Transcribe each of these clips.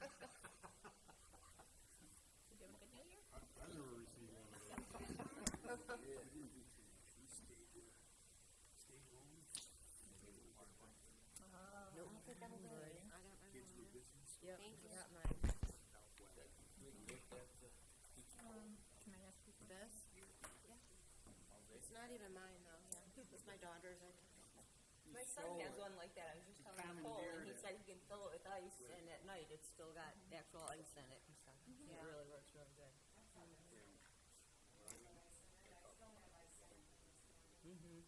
Did you have a good New Year? I never received one of those. Stay home. Oh, Nope. I think I'm good. I got my Kids mom. were business. Yep, Thank I you. got mine. can I ask you something? This? Yeah. It's not even mine though, yeah. It's my daughter's. My son has one like that. I was just telling Nicole, and he said he can fill it with ice, and at night it's still got actual ice in it. So it really works really good. Mm-hmm.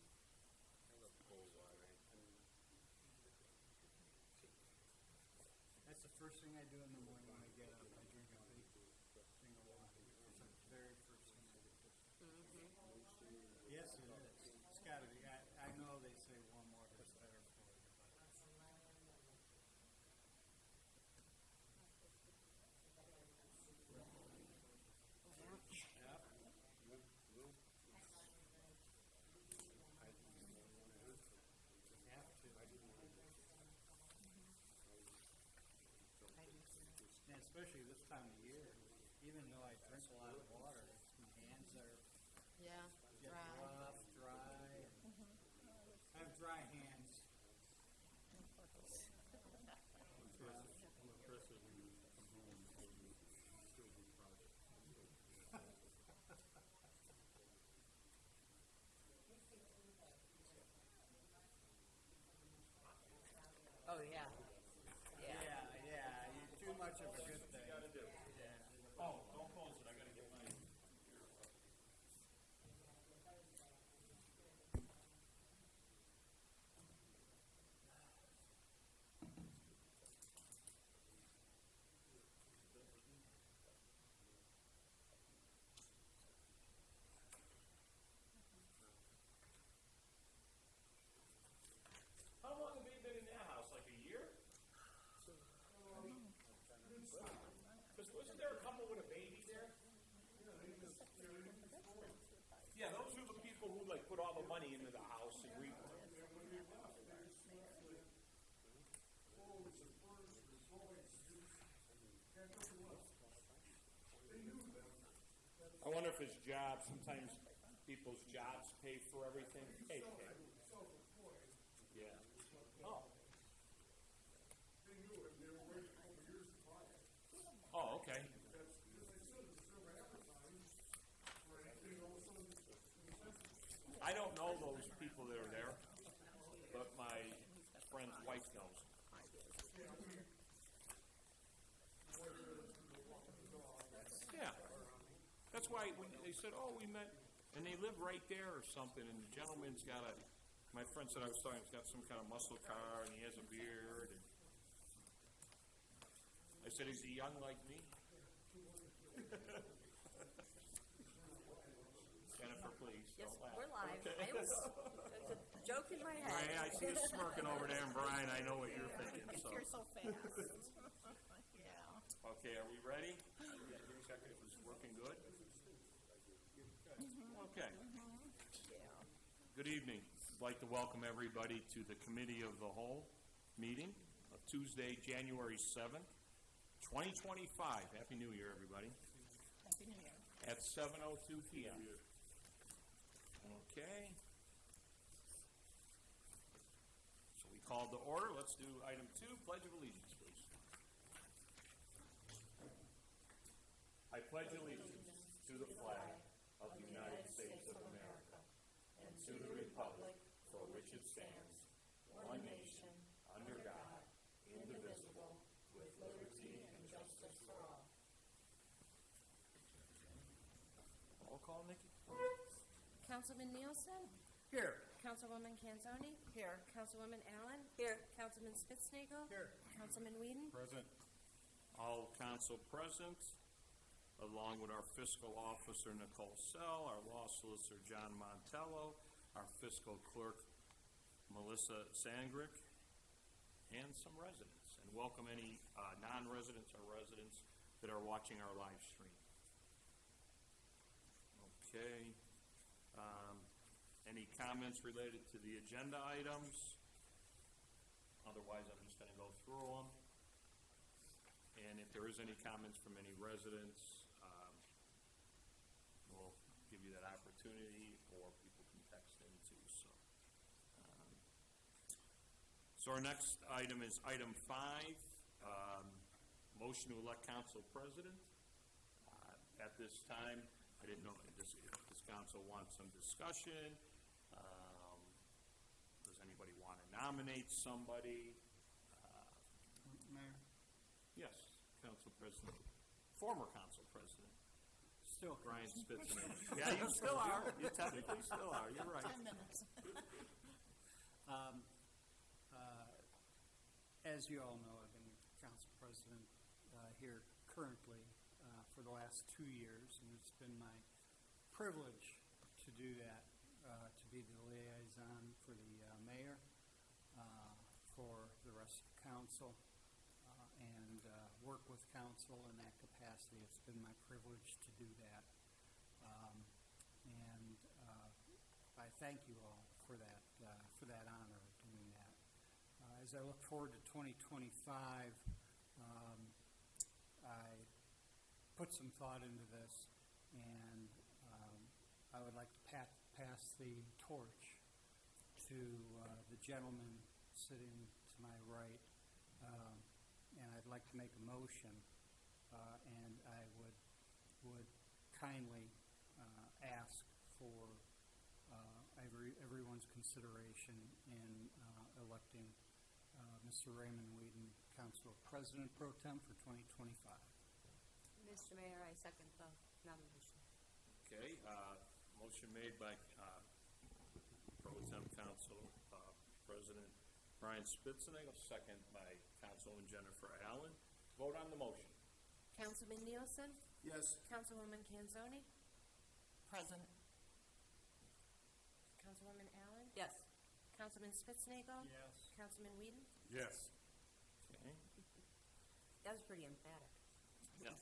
That's the first thing I do in the morning when I get up. I drink a big thing of water. It's the very first thing I do. Yes, it is. It's got to be. I know they say warm water is better for you, but yep. Have to. And especially this time of year, even though I drink a lot of water, my hands are Yeah, get dry. rough, dry. I have dry hands. Oh yeah. Yeah. Yeah. Too much of a good thing. Oh, don't close it. I gotta get mine. How long have you been in that house? Like a year? Because wasn't there a couple with a baby there? Yeah, those are the people who like put all the money into the house and we. I wonder if his job, sometimes people's jobs pay for everything. Hey, hey. Yeah. Oh. Oh, okay. I don't know those people that are there, but my friend's wife knows. Yeah. That's why when they said, oh, we met, and they live right there or something, and the gentleman's got a, my friend said I was talking, he's got some kind of muscle car, and he has a beard, and I said, is he young like me? Jennifer, please, Yes, don't laugh. we're live. Okay. I was, it's a joke in my head. Brian, I see you smirking over there, and Brian, I know what you're thinking. So. You're so fast. Yeah. Okay, are we ready? Yeah, give me a second. Is this working good? Okay. Good evening. I'd like to welcome everybody to the Committee of the Whole meeting of Tuesday, January 7th, 2025. Happy New Year, everybody. Happy New Year. At 7:02 p.m. Okay. So we called to order. Let's do item 2, Pledge of Allegiance, please. I pledge allegiance to the flag of the United States of America and to the republic for which it stands, one nation, under God, indivisible, with liberty and justice for all. Roll call, Nikki. Councilman Nielsen? Here. Councilwoman Canzoni? Here. Councilwoman Allen? Here. Councilman Spitznagel? Here. Councilman Whedon? Present. All council present, along with our fiscal officer, Nicole Sell, our law solicitor, John Montello, our fiscal clerk, Melissa Sangrick, and some residents. And welcome any non-residents or residents that are watching our live stream. Okay. Any comments related to the agenda items? Otherwise, I'm just going to go through them. And if if there is any comments from any residents, we'll give you that opportunity, or people can text in too, so. So our next item is item 5, motion to elect council president. At this time, I didn't know if this council wants some discussion. Does anybody want to nominate somebody? Mayor, Yes, council president, former council president, still. Brian Spitznagle. Yeah, you still are. You technically still are. You're right. 10 minutes. As you all know, I've been council president here currently for the last 2 years, and it's been my privilege to do that, to be the liaison for the mayor, for the rest of the council, and work with council in that capacity. It's been my privilege to do that. And I thank you all for that honor of doing that. As I look forward to 2025, I put some thought into this, and I would like to pass the torch to the gentleman sitting to my right, and I'd like to make a motion, and I would kindly ask for everyone's consideration in electing Mr. Raymond Whedon, Council President Pro Tem for 2025. Mr. Mayor, I second the nomination. Okay, motion made by Pro Tem Council President Brian Spitznagle, second by Councilwoman Jennifer Allen. Vote on the motion. Councilman Nielsen? Yes. Councilwoman Canzoni? Present. Councilwoman Allen? Yes. Councilman Spitznagle? Yes. Councilman Whedon? Yes. Okay, That was pretty emphatic. yes.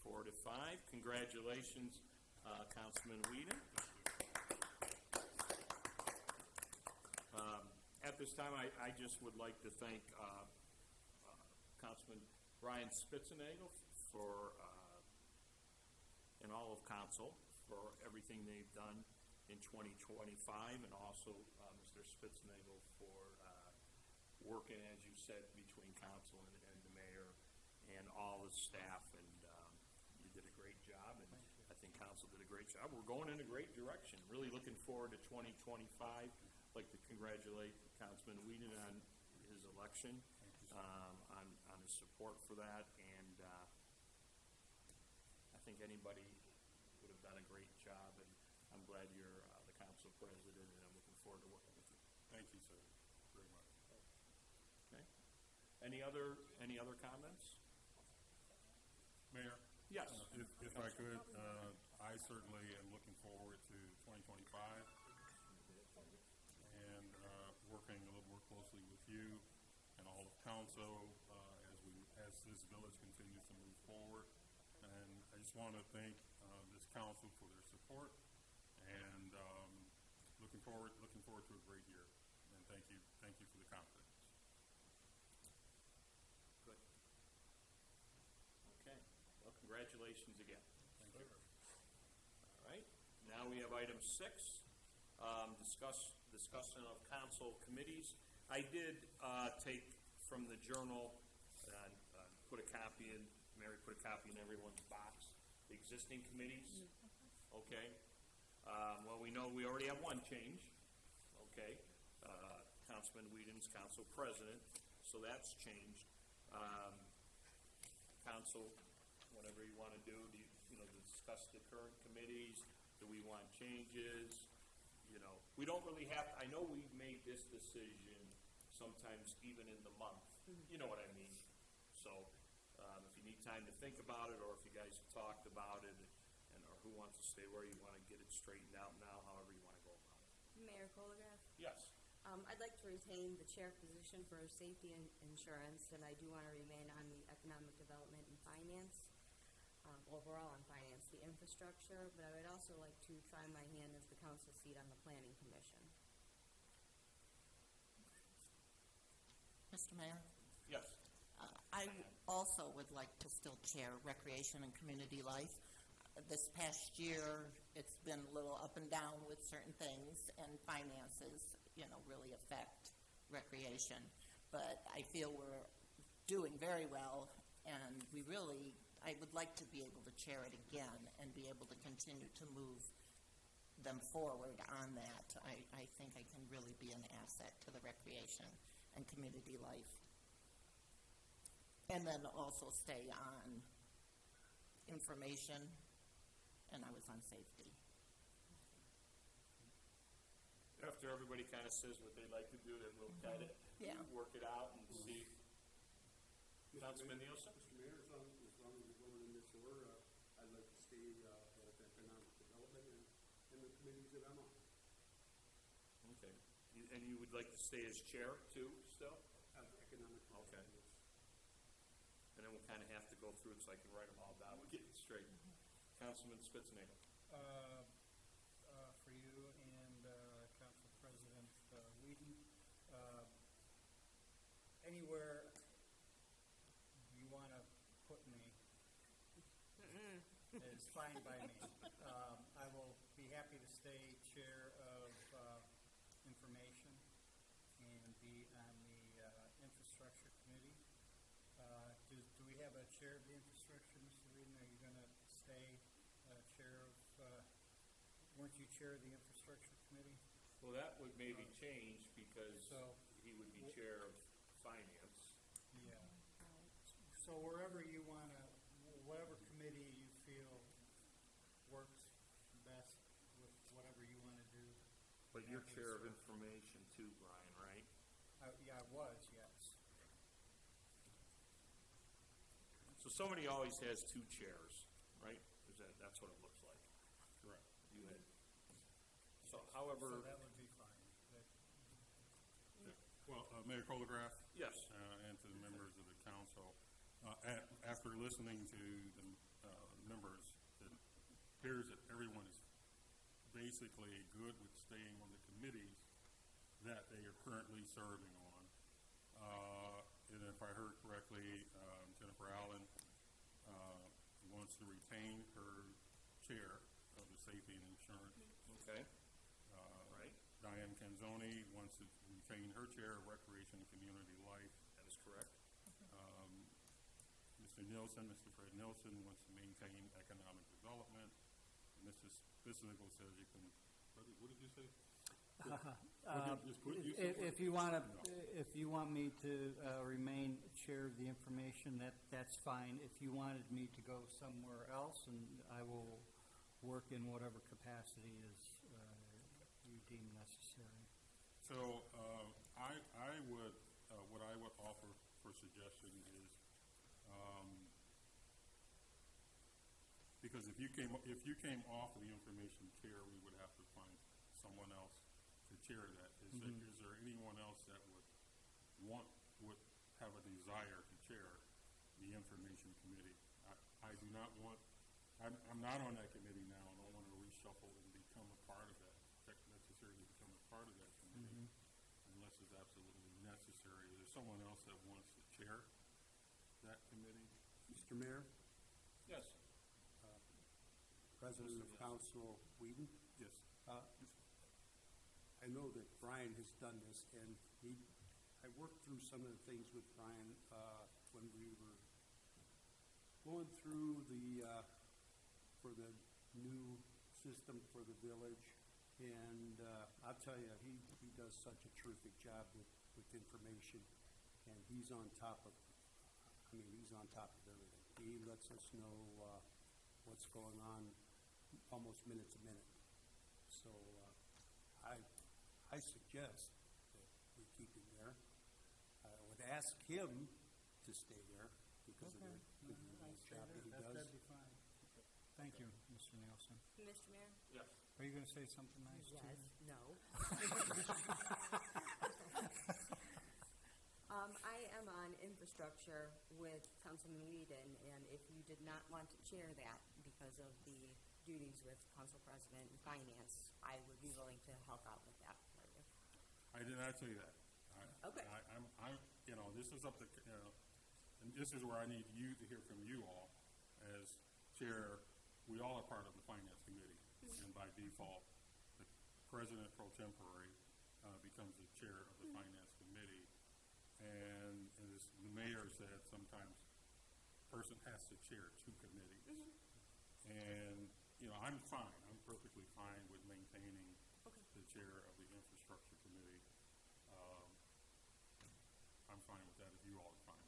4 to 5. Congratulations, Councilman Whedon. At this time, I just would like to thank Councilman Brian Spitznagle for, and all of council, for everything they've done in 2025, and also Mr. Spitznagle for working, as you said, between council and the mayor and all the staff, and you did a great job, and I think council did a great job. We're going in a great direction. Really looking forward to 2025. I'd like to congratulate Councilman Whedon on his election, on his support for that, and I think anybody would have done a great job, and I'm glad you're the council president, and I'm looking forward to working with you. Thank you, sir, very much. Okay. Any other comments? Mayor? Yes. If I could, I certainly am looking forward to 2025 and working a little more closely with you and all of council as this village continues to move forward. And I just want to thank this council for their support, and looking forward to a great year. And thank you for the confidence. Good. Okay. Well, congratulations again. Thank you. All right. Now we have item 6, discussion of council committees. I did take from the journal and put a copy in. Mary put a copy in everyone's box. The existing committees. Okay. Well, we know we already have one change. Okay. Councilman Whedon's council president, so that's changed. Council, whatever you want to do, discuss the current committees. Do we want changes? We don't really have. I know we've made this decision sometimes even in the month. You know what I mean. So, if you need time to think about it, or if you guys have talked about it, or who wants to stay where you want to get it straightened out now, however you want to go about it. Mayor Colograph? Yes. I'd like to retain the chair position for safety and insurance, and I do want to remain on the economic development and finance, overall on finance, the infrastructure, but I would also like to try my hand as the council seat on the planning commission. Mr. Mayor? Yes. I also would like to still chair Recreation and Community Life. This past year, it's been a little up and down with certain things, and finances, really affect recreation. But I feel we're doing very well, and I would like to be able to chair it again and be able to continue to move them forward on that. I think I can really be an asset to the recreation and community life. And then also stay on information, and I was on safety. After everybody kind of says what they'd like to do, then we'll kind of work it out and see. Councilman Nielsen? Mr. Mayor, as long as we're going in this order, I'd like to stay at economic development and the committees that I'm on. Okay. And you would like to stay as chair too, still? Economic development. Okay. And then we'll kind of have to go through it so I can write them all down. We'll get it straight. Councilman Spitznagel. For you and Council President Whedon, anywhere you want to put me is fine by me. I will be happy to stay chair of information and be on the infrastructure committee. Do we have a chair of the infrastructure, Mr. Whedon? Are you going to stay chair of, weren't you chair of the infrastructure committee? Well, that would maybe change because So- he would be chair of finance. Yeah. So wherever you want to, whatever committee you feel works best with whatever you want to do. But you're chair of information too, Brian, right? Yeah, I was, yes. So somebody always has two chairs, right? That's what it looks like. Correct. You had. So however. So that would be fine. Well, Mayor Colograph. Yes. And to the members of the council, after listening to the members, it appears that everyone is basically good with staying on the committees that they are currently serving on. And if I heard correctly, Jennifer Allen wants to retain her chair of the Safety and Insurance. Okay. Right. Diane Canzoni wants to retain her chair of Recreation and Community Life. That is correct. Mr. Fred Nelson wants to maintain economic development. Mr. Spitznagel says you can, what did you say? If you want me to remain chair of the information, that's fine. If you wanted me to go somewhere else, and I will work in whatever capacity is you deem necessary. So I would, what I would offer for suggestion is, because if you came off of the information chair, we would have to find someone else to chair that. Is there anyone else that would have a desire to chair the information committee? I do not want. I'm not on that committee now, and I want to reshuffle and become a part of that. Necessarily become a part of that committee, unless it's absolutely necessary. Is there someone else that wants to chair that committee? Mr. Mayor, Yes. President of Council Whedon, Yes. I know that Brian has done this, and I worked through some of the things with Brian when we were going through for the new system for the village, and I'll tell you, he does such a terrific job with information, and he's on top of everything. He lets us know what's going on almost minute to minute. So I suggest that we keep him there. I would ask him to stay there because of the good job that he does. That'd be fine. Thank you, Mr. Nielsen. Mr. Mayor? Yes. Are you going to say something nice to me? Yes, no. I am on infrastructure with Councilman Whedon, and if you did not want to chair that because of the duties with Council President and Finance, I would be willing to help out with that for you. I did not say that. Okay. I'm, this is up to, and this is where I need you to hear from you all. As chair, we all are part of the finance committee, and by default, the president pro tempore becomes the chair of the finance committee. And as the mayor said, sometimes a person has to chair two committees. And, you know, I'm fine. I'm perfectly fine with maintaining the chair of the infrastructure committee. I'm fine with that if you all are fine.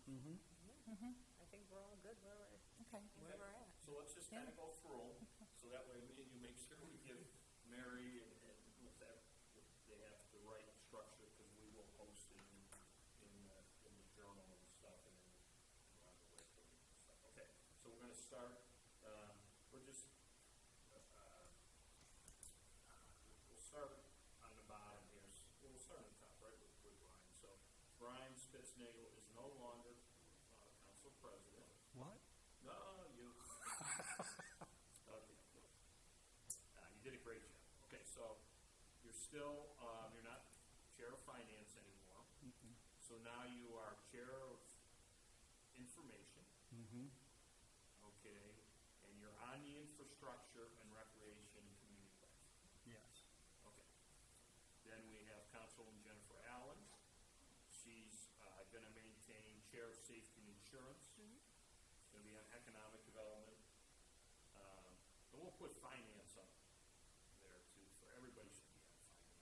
I think we're all good where Okay. we're at. So let's just kind of go through, so that way me and you make sure we give Mary and with that, they have the right structure, because we will post it in the journal and stuff, and then on the webpage and stuff. Okay, so we're gonna start, we're just, we'll start on the bottom here. We'll start on the top, right, with Brian. So Brian Spitznagel is no longer council president. What? No, you. Okay. You did a great job. Okay, so you're still, you're not chair of finance anymore. So now you are chair of information. Okay, and you're on the infrastructure and recreation and community life. Yes. Okay. Then we have Councilwoman Jennifer Allen. She's going to maintain chair of safety and insurance. Going to be on economic development. And we'll put finance up there too, for everybody should be on finance.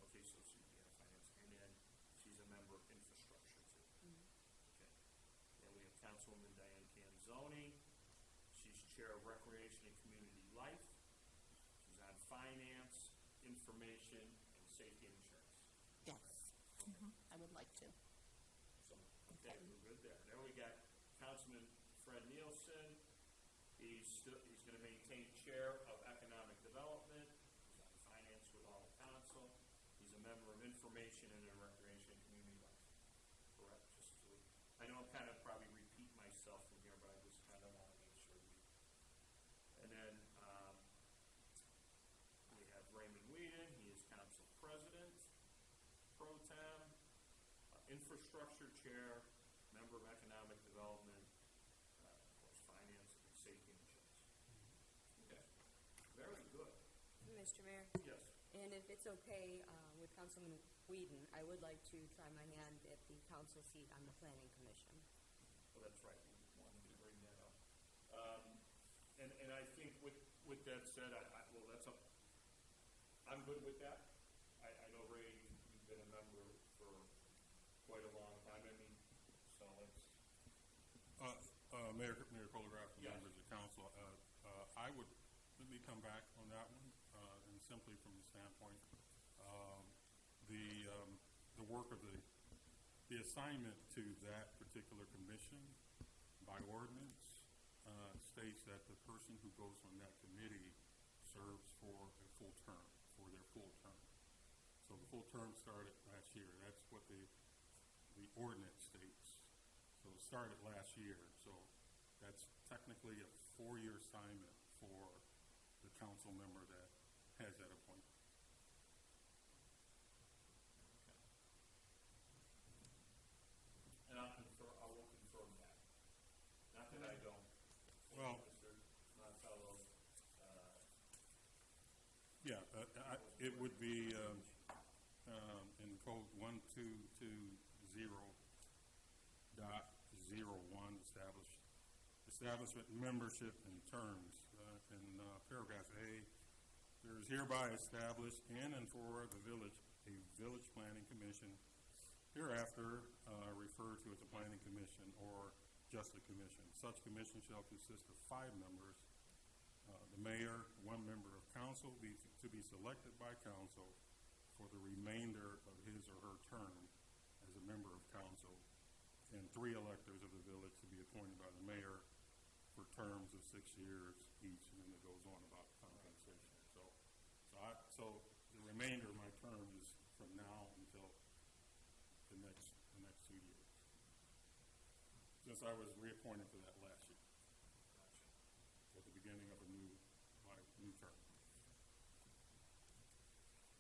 Okay, so she'll be on finance. And then she's a member of infrastructure too. Okay. Then we have Councilwoman Diane Canzoni. She's chair of recreation and community life. She's on finance, information, and safety and insurance. Yes. I would like to. So, okay, we're good there. Then we got Councilman Fred Nielsen. He's going to maintain chair of economic development. He's on finance with all the council. He's a member of information and recreation and community life. Correct? Just to, I know I'm kind of probably repeat myself from here, but I just kind of want to make sure we. And then we have Raymond Whedon. He is council president, pro tem, infrastructure chair, member of economic development, of course, finance and safety and insurance. Okay, very good. Mr. Mayor? Yes. And if it's okay with Councilman Whedon, I would like to try my hand at the council seat on the planning commission. Well, that's right. We wanted to bring that up. And I think with that said, well, that's a, I'm good with that. I know, Ray, you've been a member for quite a long time. I mean, so it's. Mayor Colograph and Yes. members of council, I would, let me come back on that one, and simply from the standpoint, the work of the assignment to that particular commission by ordinance states that the person who goes on that committee serves for a full term, for their full term. So the full term started last year. That's what the ordinance states. So it started last year. So that's technically a 4-year assignment for the council member that has that appointment. And I will confirm that. Not that I don't. Well, Mr. Montello, yeah, it would be in code 1220.01 establishment membership and terms. In paragraph A, there is hereby established in and for the village a village planning commission, hereafter referred to as a planning commission or just a commission. Such commission shall consist of 5 members, the mayor, 1 member of council to be selected by council for the remainder of his or her term as a member of council, and 3 electors of the village to be appointed by the mayor for terms of 6 years each, and then it goes on about compensation. So the remainder of my term is from now until the next 2 years, since I was reappointed for that last year. gotcha. At the beginning of my new term.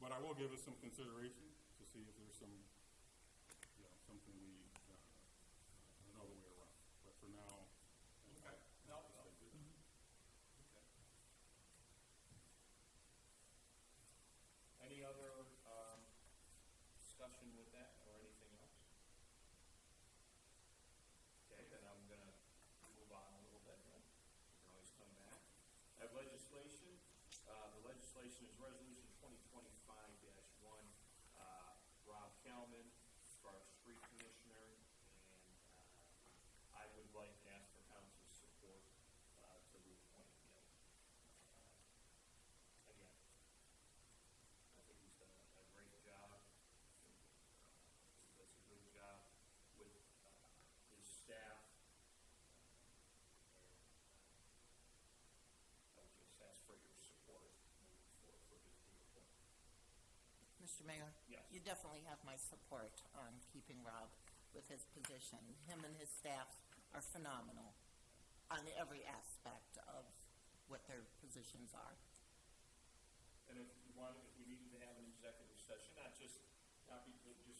But I will give it some consideration to see if there's something another way around. consideration is Resolution 2025-1, Rob Kalman for our street commissioner, and I would like to ask for council's support to reappoint him. Again, I think he's done a great job. He does a good job with his staff. I would just ask for your support moving forward for his reappointment. Mr. Mayor? Yes. You definitely have my support on keeping Rob with his position. Him and his staff are phenomenal on every aspect of what their positions are. And if you wanted, if we needed to have an executive session, not just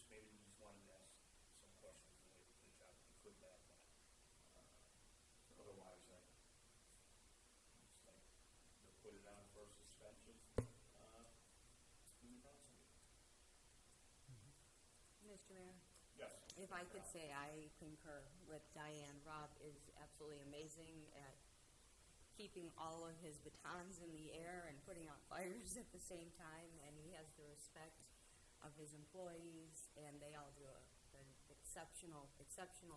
maybe we just wanted to ask some questions related to the job, we could have that. Otherwise, I just think they'll put it on for suspension in the council meeting. Mr. Mayor? Yes. If I could say, I concur with Diane. Rob is absolutely amazing at keeping all of his batons in the air and putting out fires at the same time, and he has the respect of his employees, and they all do an exceptional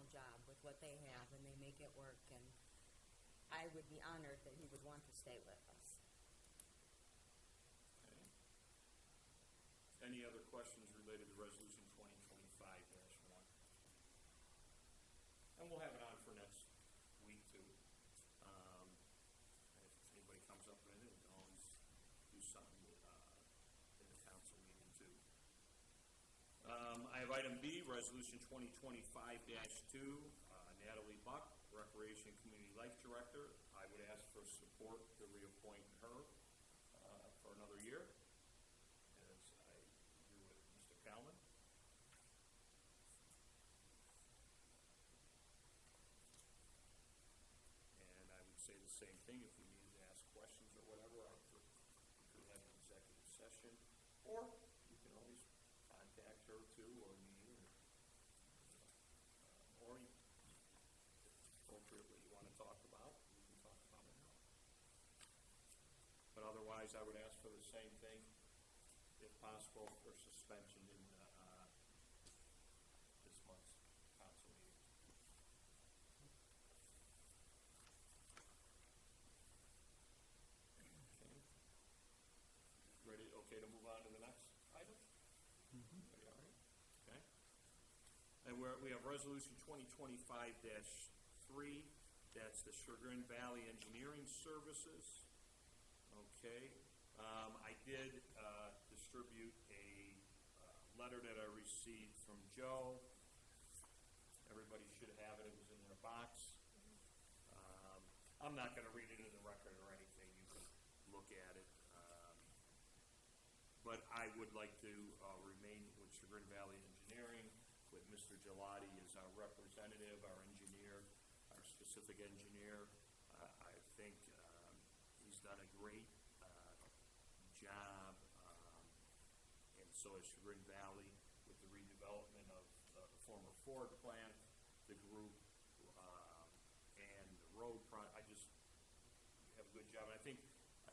job with what they have, and they make it work, and I would be honored that he would want to stay with us. Okay. Any other questions related to Resolution 2025-1? And we'll have it on for next week, too. And if anybody comes up with anything, we can always do something in the council meeting, too. I have item B, Resolution 2025-2, Natalie Buck, Recreation Community Life Director. I would ask for support to reappoint her for another year, as I do with Mr. Kalman. And I would say the same thing if we needed to ask questions or whatever. We could have an executive session, or you can always contact her too, or me, or appropriately you want to talk about, we can talk about it now. But otherwise, I would ask for the same thing, if possible, for suspension in this month's council meeting. Okay. Ready? Okay to move on to the next item? Everybody all right? Okay. And we have Resolution 2025-3. That's the Chagrin Valley Engineering Services. Okay. I did distribute a letter that I received from Joe. Everybody should have it. It was in their box. I'm not going to read it in the record or anything. You can look at it. But I would like to remain with Chagrin Valley Engineering, with Mr. Gelati as our representative, our engineer, our specific engineer. I think he's done a great job, and so has Chagrin Valley with the redevelopment of the former Ford plant, the group, and the road project. I just have a good job, and I think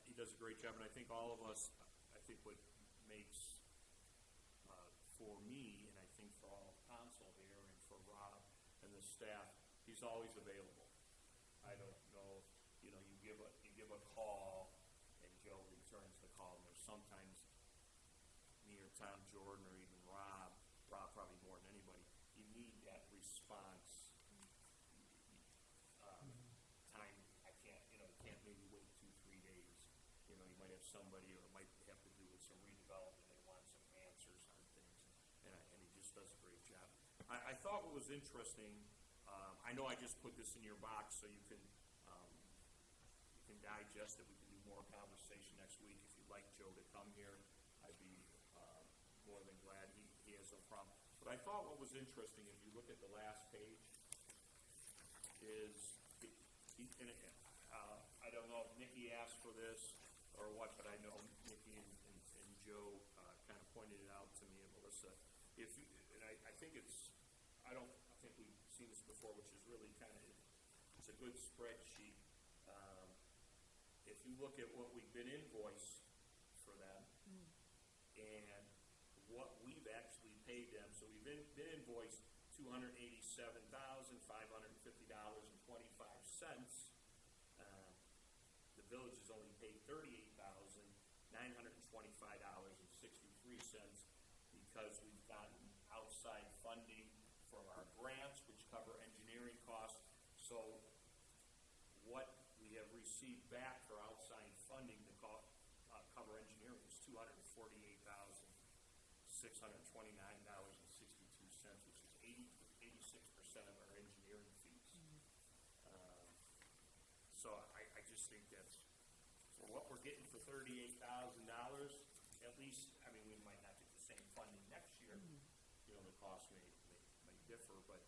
he does a great job, and I think all of us, I think what makes for me, and I think for all of council here, and for Rob and the staff, he's always available. I don't know, you give a call, and Joe returns the call, and there's sometimes me or Tom Jordan or even Rob probably more than anybody, you need that response time. I can't, you can't maybe wait 2-3 days. You might have somebody, or it might have to do with some redevelopment, they want some answers on things, and he just does a great job. I thought what was interesting, I know I just put this in your box so you can digest it. We can do more conversation next week. If you'd like Joe to come here, I'd be more than glad. He has no problem. But I thought what was interesting, if you look at the last page, is I don't know if Nikki asked for this or what, but I know Nikki and Joe kind of pointed it out to me, and Melissa. I think I think we've seen this before, which is really it's a good spreadsheet. If you look at what we've been invoiced for and what we've actually paid them. So we've been invoiced $287,550.25. The village has only paid $38,925.63 because we've gotten outside funding from our grants, which cover engineering costs. So what we have received back for outside funding to cover engineering is $248,629.62, which is 86% of our engineering fees. So I just think that's, for what we're getting for $38,000, at least, I mean, we might not get the same funding next year. You know, the cost may differ, but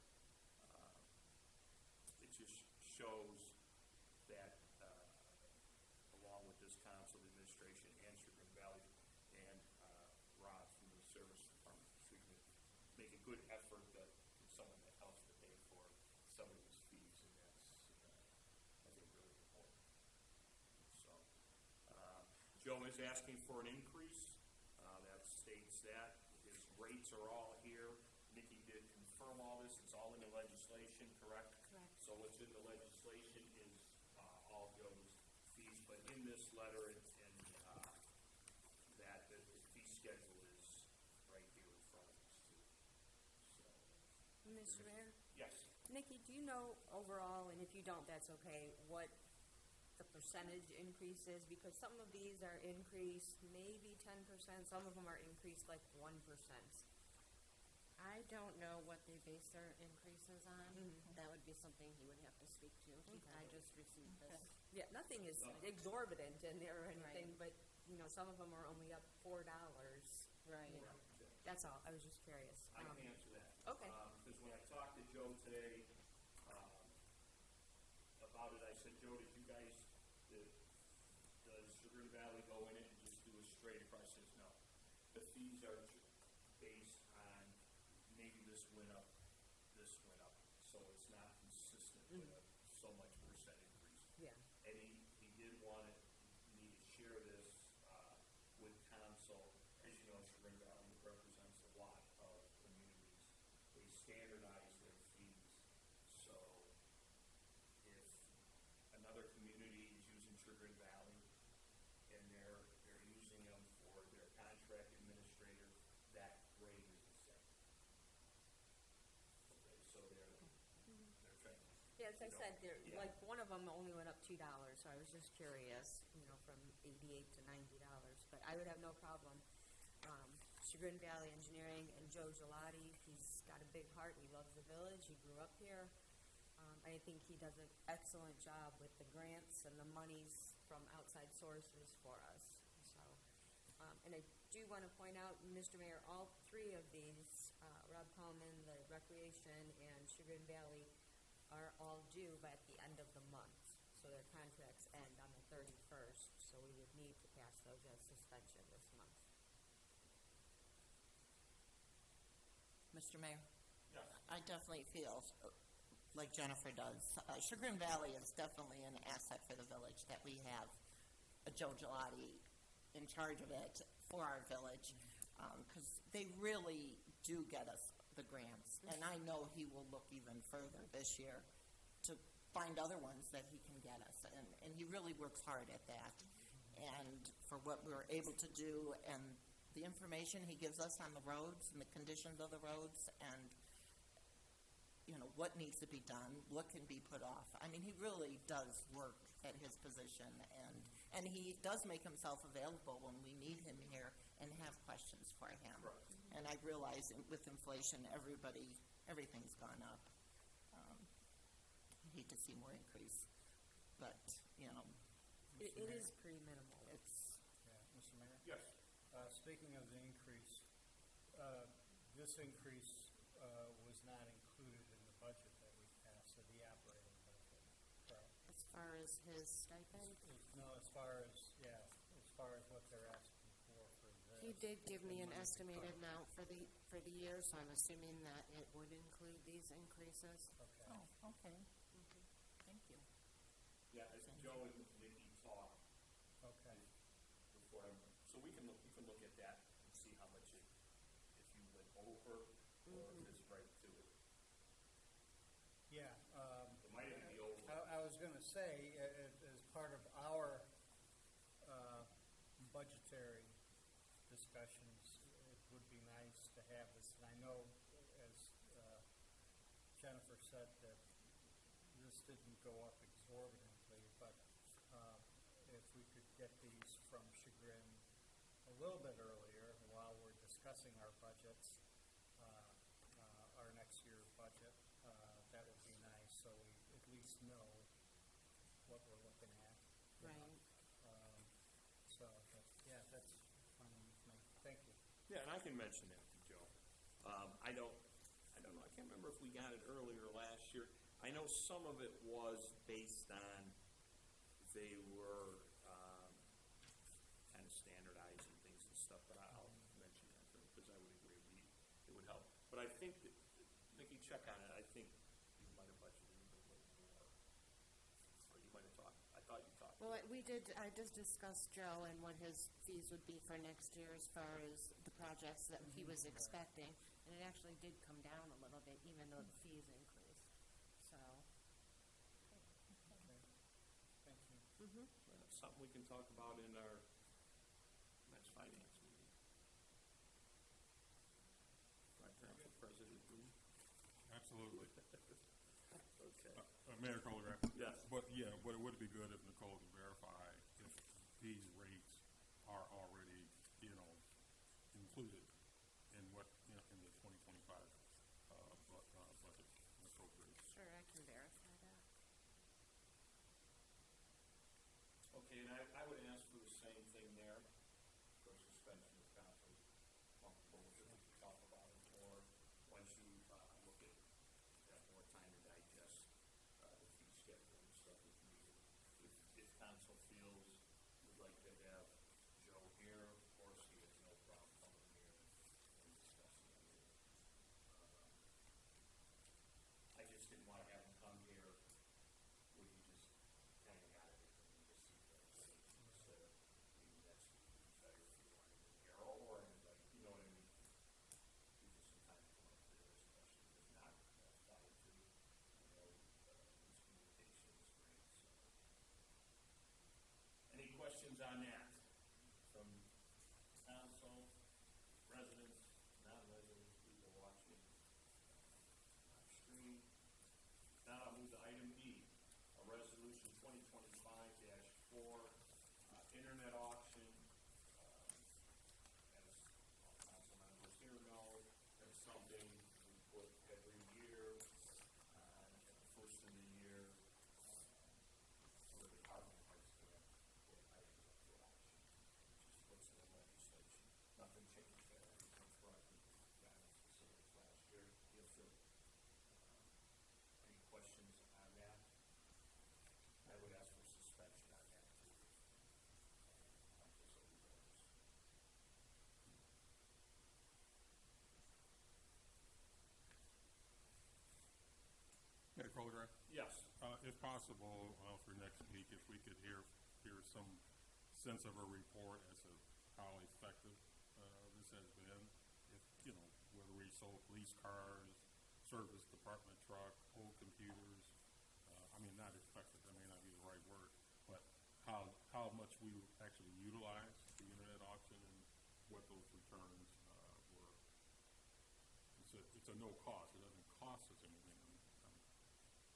it just shows that along with this council, the administration, and Sugar Valley, and Rob from the service department, make a good effort that someone that helps to pay for some of these fees, and that's, I think, really important. So, Joe is asking for an increase. That states that. His rates are all here. Nikki did confirm all this. It's all in the legislation, correct? Correct. So what's in the legislation is all Joe's fees, but in this letter and that the fee schedule is right here in front of us too. So, Mr. Mayor? yes. Nikki, do you know overall, and if you don't, that's okay, what the percentage increase is? Because some of these are increased maybe 10%, some of them are increased like 1%. I don't know what they base their increases on. That would be something he would have to speak to. I just received this. Yeah, nothing is exorbitant in there or anything, Right. but, you know, some of them are only up $4. Right. You know. That's all, I was just curious. I can answer that. Okay. Because when I talked to Joe today about it, I said, Joe, does Sugar Valley go in it and just do a straight across? He says, no. The fees are based on maybe this went up. So it's not consistent with so much percent increase. Yeah. And he did want me to share this with council. As you know, Sugar Valley represents a lot of communities. They standardize their fees. So if another community is using Sugar Valley and they're using them for their contract administrator, that rate is the same. Okay, so they're trying. Yeah, as I said, Yeah. like, one of them only went up $2, so I was just curious, you know, from $88 to $90, but I would have no problem. Chagrin Valley Engineering and Joe Gelati, he's got a big heart, he loves the village, he grew up here. I think he does an excellent job with the grants and the monies from outside sources for us, so. And I do want to point out, Mr. Mayor, all three of these, Rob Coleman, the Recreation, and Chagrin Valley, are all due by at the end of the month. So their contracts end on the 31st, so we would need to pass those as suspension this month. Mr. Mayor? Yes. I definitely feel like Jennifer does. Chagrin Valley is definitely an asset for the village that we have Joe Gelati in charge of it for our village, because they really do get us the grants. And I know he will look even further this year to find other ones that he can get us. And he really works hard at that. And for what we're able to do and the information he gives us on the roads and the conditions of the roads and, you know, what needs to be done, what can be put off. I mean, he really does work at his position, and he does make himself available when we need him here and have questions for him. Right. And I realize with inflation, everything's gone up. I hate to see more increase, but, you know, It is pretty minimal. it's, Yeah, Mr. Mayor? Yes. Speaking of the increase, this increase was not included in the budget that we passed, of the operating budget, correct? As far as his stipend, No, as far as what they're asking for this. he did give me an estimated amount for the year, so I'm assuming that it would include these increases. Okay. oh, okay. Thank you. Yeah, as Joe and Nikki talk Okay. before, so we can look at that and see over, or if it's right to it. Yeah, It might even be over. I was going to say, as part of our budgetary discussions, it would be nice to have this. And I know, as Jennifer said, that this didn't go up exorbitantly, but if we could get these from Chagrin a little bit earlier while we're discussing our budgets, our next year's budget, that would be nice, so we at least know what we're looking at. you know. Right. So, but, yeah, that's fine with me. Thank you. Yeah, and I can mention that to Joe. I don't know, I can't remember if we got it earlier last year. I know some of it was based on, they were, kind of standardizing things and stuff, but I'll mention that to him, because I would agree it would help. But I think that, Nikki, check on it, I think you might have budgeted a little more. Or you might have talked, I thought you talked. Well, we did, I just discussed Joe and what his fees would be for next year as far as the projects that he was expecting. And it actually did come down a little bit, even though the fees increased. So, Thank you. That's something we can talk about in our next finance meeting. Right, Council President Green? Absolutely. Okay. Mayor Colgraf? Yes. But yeah, but it would be good if Nicole could verify if these rates are already, included in what, in the 2025 budget appropriations. sure, I can verify that. Okay, and I would ask for the same thing there, for suspension of council. Comfortable with it, we can talk about it more once you look at, have more time to digest the fee schedule and stuff if needed. If council feels would like to have Joe here, of course, he has no problem coming here and discussing it. I just didn't want to have him come here where you just kind of got it and just see the rates instead of, maybe that's better if you wanted to hear, or anybody, you know what I mean? Give you some time to come up here, especially if not, that's fine too. This communication is great, so. Any questions on that from council, residents, non-residents, people watching on stream? Now I'll move to item B, a resolution 2025-4, internet auction. As all council members here know, that's something we put every year, at the first of the year, where the department heads can put items up for auction. It just puts in the legislation. Nothing changed there, everything's correct. Got it specific last year. Yes, sir. Any questions on that? I would ask for suspension on that too. Just so we know. Mayor Colgraf? Yes. If possible, for next week, if we could hear some sense of a report as to how effective this has been. If, whether we sold police cars, service department truck, old computers, not effective, that may not be the right word, but how much we actually utilize the internet auction and what those returns were. It's a no cost. It doesn't cost us anything. I'm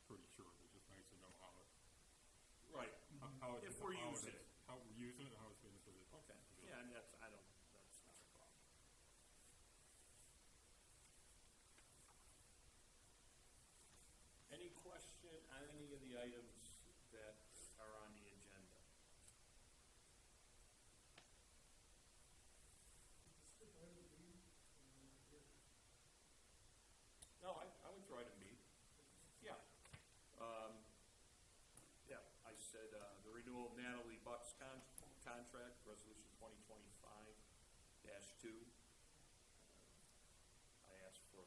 pretty sure. It's just nice to know how it. Right. How If we're using it. How we're using it, how it's benefited. Okay. Yeah, and that's not a problem. Any question on any of the items that are on the agenda? No, I went through item B. Yeah. Yeah, I said, the renewal of Natalie Buck's contract, resolution 2025-2. I asked for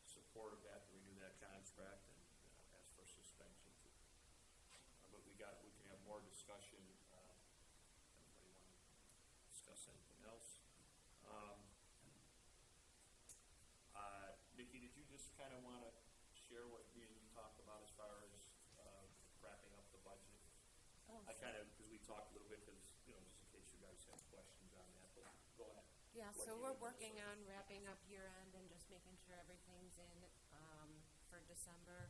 support of that, to renew that contract, and ask for suspension. But we can have more discussion. Anybody want to discuss anything else? kind of want to share what me and you talked about as far as wrapping up the budget? I kind of, because we talked a little bit, because, you know, just in case you guys have questions on that, but go ahead. Yeah, What so do you we're want to working say? on wrapping up year-end and just making sure everything's in for December.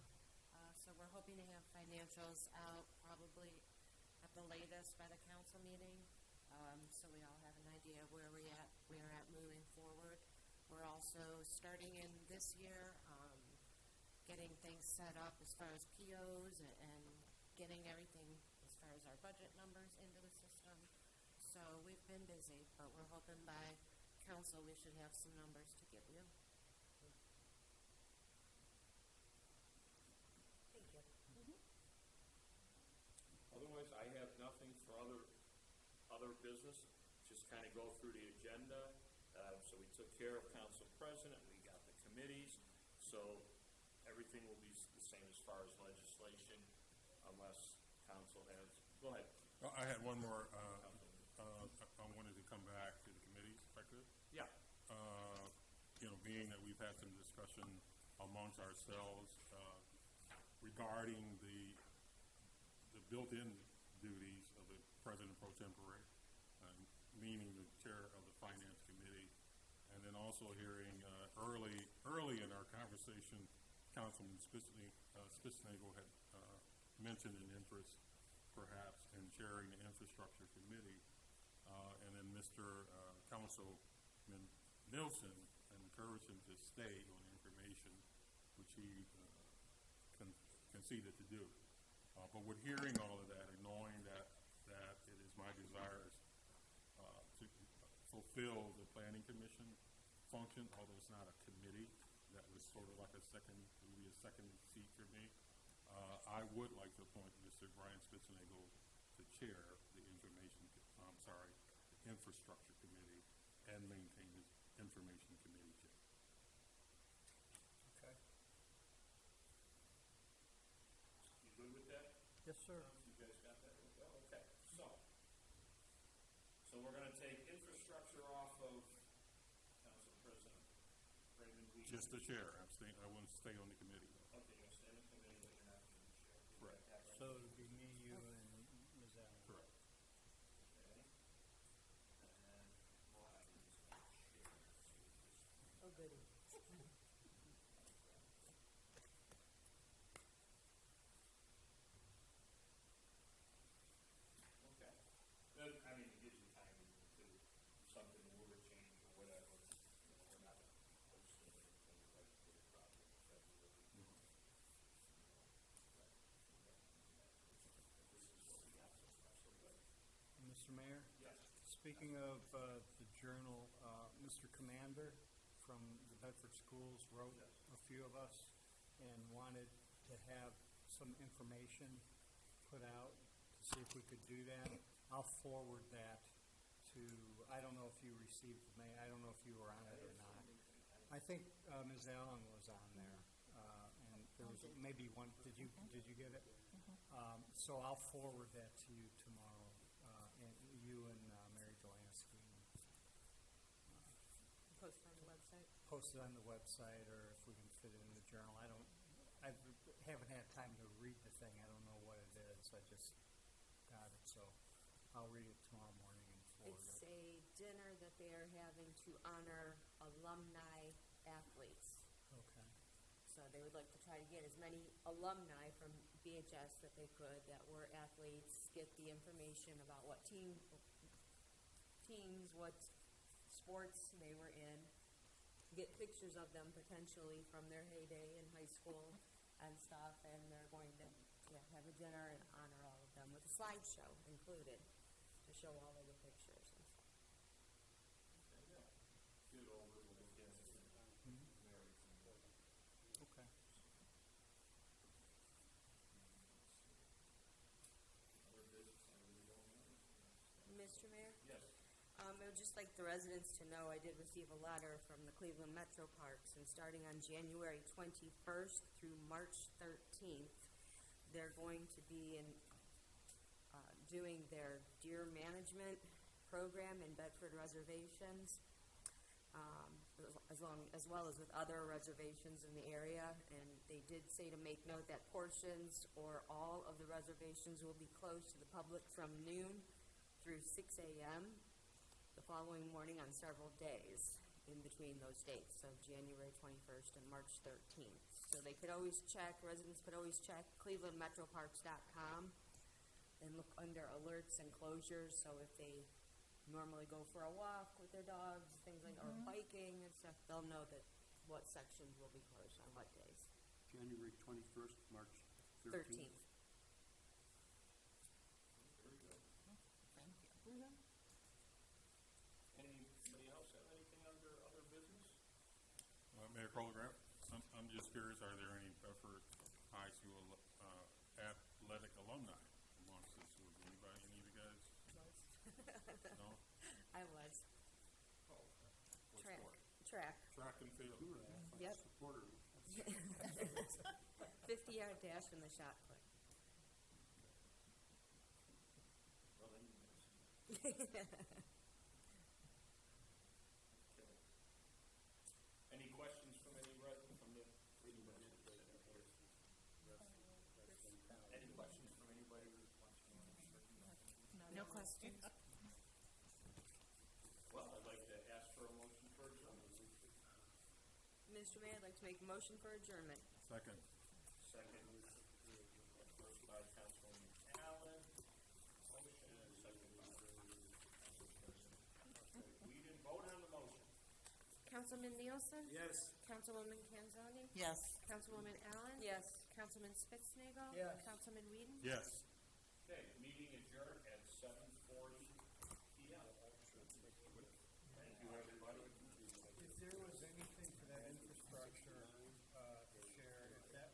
So we're hoping to have financials out probably at the latest by the council meeting, so we all have an idea of where we're at moving forward. We're also starting in this year, getting things set up as far as POs and getting everything as far as our budget numbers into the system. So we've been busy, but we're hoping by council we should have some numbers to give you. Thank you. Otherwise, I have nothing for other business. Just kind of go through the agenda. So we took care of council president. We got the committees. So everything will be the same as far as legislation, unless council has. Go ahead. I had one more, Councilman. I wanted to come back to the committee, if I could. Yeah. You know, being that we've had some discussion amongst ourselves regarding the built-in duties of the president pro tempore, meaning the chair of the finance committee, and then also hearing early in our conversation, Councilman Spitznagel had mentioned an interest perhaps in chairing the infrastructure committee, and then Mr. Councilman Nilsson encouraged him to stay on information, which he conceded to do. But with hearing all of that and knowing that it is my desire to fulfill the planning commission function, although it's not a committee, that was sort of like it would be a second seat for me. I would like to appoint Mr. Brian Spitznagel to chair the infrastructure committee and maintain his information committee chair. Okay. You good with that? Yes, sir. You guys got that? Okay. So we're going to take infrastructure off of Council President Raymond Weed. Just the chair. I wouldn't stay on the committee, though. Okay, you'll stay in the committee, but you're not going to be chair. You Correct. got that right? So it would be me, you, and Ms. Allen. Correct. Okay. And then Ryan is the chair. Oh, goody. Okay. Then, I mean, it gives you time to do something were to change or whatever. You know, we're not hosting anything like the project in February. This is what we got so far, so good. Mr. Mayor? Yes. Speaking of the journal, Mr. Commander from the Bedford Schools wrote a few of us and wanted to have some information put out to see if we could do that. I'll forward that to, I don't know if you received the mail, I don't know if you were on it or not. I think Ms. Allen was on there, and there was maybe one, did you get it? So I'll forward that to you tomorrow, and you and Mary Delansky. Post on the website. Post it on the website, or if we can fit it in the journal. I haven't had time to read the thing. I don't know what it is. I just got it, so I'll read it tomorrow morning and forward It's it. a dinner that they are having to honor alumni athletes. Okay. So they would like to try to get as many alumni from BHS that they could that were athletes, get the information about what teams, what sports they were in, get pictures of them potentially from their heyday in high school and stuff, and they're going to have a dinner and honor all of them with a slideshow included to show all of the pictures and stuff. Get over with again. Mary. Okay. Other business, I really don't know. Mr. Mayor? Yes. I would just like the residents to know I did receive a letter from the Cleveland Metro Parks, and starting on January 21st through March 13th, they're going to be doing their deer management program in Bedford reservations. The as well as with other reservations in the area. And they did say to make note that portions or all of the reservations will be closed to the public from noon through 6 a.m. the following morning on several days in between those dates of January 21st and March 13th. So they could always check, residents could always check clevelandmetroparks.com and look under alerts and closures. So if they normally go for a walk with their dogs, things like, or biking and stuff, they'll know that what sections will be closed on what days. January 21st, March 13th. 13th. Very good. Thank you. Anybody else have anything under other business? Mayor Colgraf, I'm just curious, are there any Bedford High School athletic alumni amongst this group? Anybody, any of you guys? No? I was. Oh, what Track. sport? Track. Track and field. You were an athletic Yep. supporter. 50-yard dash from the shot put. Well, then you missed. Okay. Any questions from any resident, from the reading resident? Any questions from anybody who wants to know? No questions. Well, I'd like to ask for a motion for adjournment. Mr. Mayor, I'd like to make a motion for adjournment. Second. Second, first by Councilman Allen, motion, and second by Council President. We didn't vote on the motion. Councilman Nielsen? Yes. Councilwoman Kanzoni? Yes. Councilwoman Allen? Yes. Councilman Spitznagel? Yes. Councilman Whedon? Yes. Okay, meeting adjourned at 7:40.